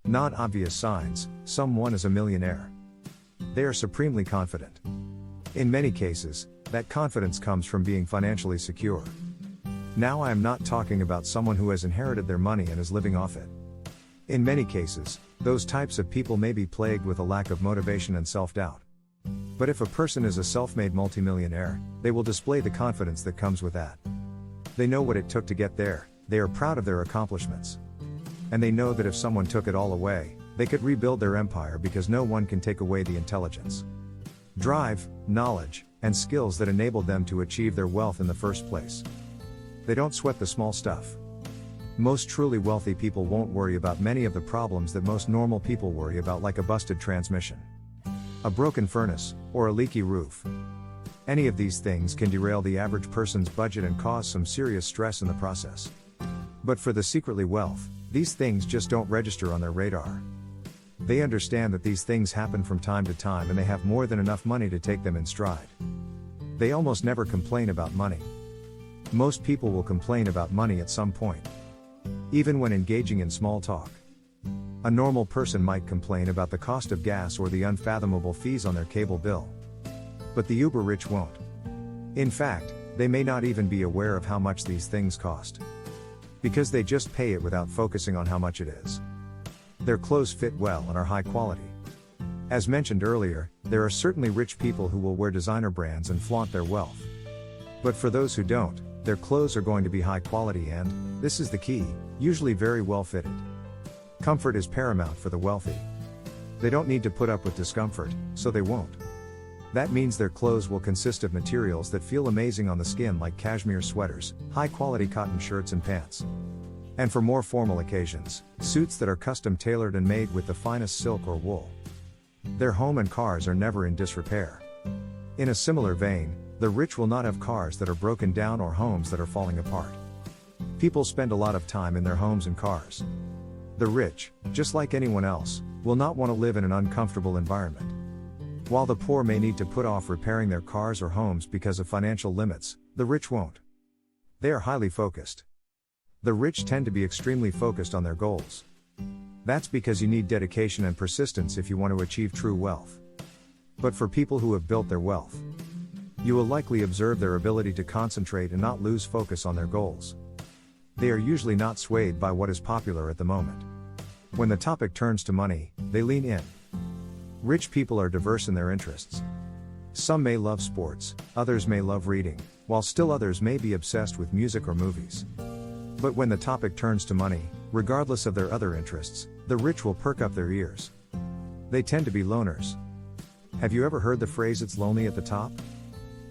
Not obvious signs: someone is a millionaire. They are supremely confident. In many cases, that confidence comes from being financially secure. Now I am not talking about someone who has inherited their money and is living off it. In many cases, those types of people may be plagued with a lack of motivation and self-doubt. But if a person is a self-made multimillionaire, they will display the confidence that comes with that. They know what it took to get there, they are proud of their accomplishments. And they know that if someone took it all away, they could rebuild their empire because no one can take away the intelligence, drive, knowledge, and skills that enabled them to achieve their wealth in the first place. They don't sweat the small stuff. Most truly wealthy people won't worry about many of the problems that most normal people worry about, like a busted transmission, a broken furnace, or a leaky roof. Any of these things can derail the average person's budget and cause some serious stress in the process. But for the secretly wealth, these things just don't register on their radar. They understand that these things happen from time to time and they have more than enough money to take them in stride. They almost never complain about money. Most people will complain about money at some point, even when engaging in small talk. A normal person might complain about the cost of gas or the unfathomable fees on their cable bill. But the uber-rich won't. In fact, they may not even be aware of how much these things cost, because they just pay it without focusing on how much it is. Their clothes fit well and are high quality. As mentioned earlier, there are certainly rich people who will wear designer brands and flaunt their wealth. But for those who don't, their clothes are going to be high quality and, this is the key, usually very well fitted. Comfort is paramount for the wealthy. They don't need to put up with discomfort, so they won't. That means their clothes will consist of materials that feel amazing on the skin, like cashmere sweaters, high-quality cotton shirts and pants. And for more formal occasions, suits that are custom tailored and made with the finest silk or wool. Their home and cars are never in disrepair. In a similar vein, the rich will not have cars that are broken down or homes that are falling apart. People spend a lot of time in their homes and cars. The rich, just like anyone else, will not want to live in an uncomfortable environment. While the poor may need to put off repairing their cars or homes because of financial limits, the rich won't. They are highly focused. The rich tend to be extremely focused on their goals. That's because you need dedication and persistence if you want to achieve true wealth. But for people who have built their wealth, you will likely observe their ability to concentrate and not lose focus on their goals. They are usually not swayed by what is popular at the moment. When the topic turns to money, they lean in. Rich people are diverse in their interests. Some may love sports, others may love reading, while still others may be obsessed with music or movies. But when the topic turns to money, regardless of their other interests, the rich will perk up their ears. They tend to be loners. Have you ever heard the phrase, "it's lonely at the top"?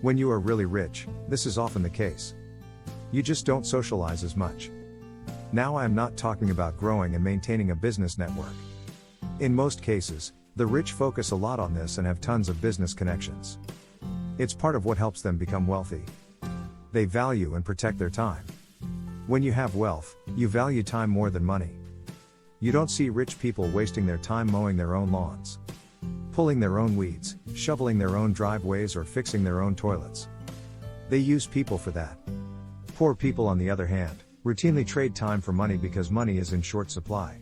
When you are really rich, this is often the case. You just don't socialize as much. Now I am not talking about growing and maintaining a business network. In most cases, the rich focus a lot on this and have tons of business connections. It's part of what helps them become wealthy. They value and protect their time. When you have wealth, you value time more than money. You don't see rich people wasting their time mowing their own lawns, pulling their own weeds, shoveling their own driveways, or fixing their own toilets. They use people for that. Poor people, on the other hand, routinely trade time for money because money is in short supply.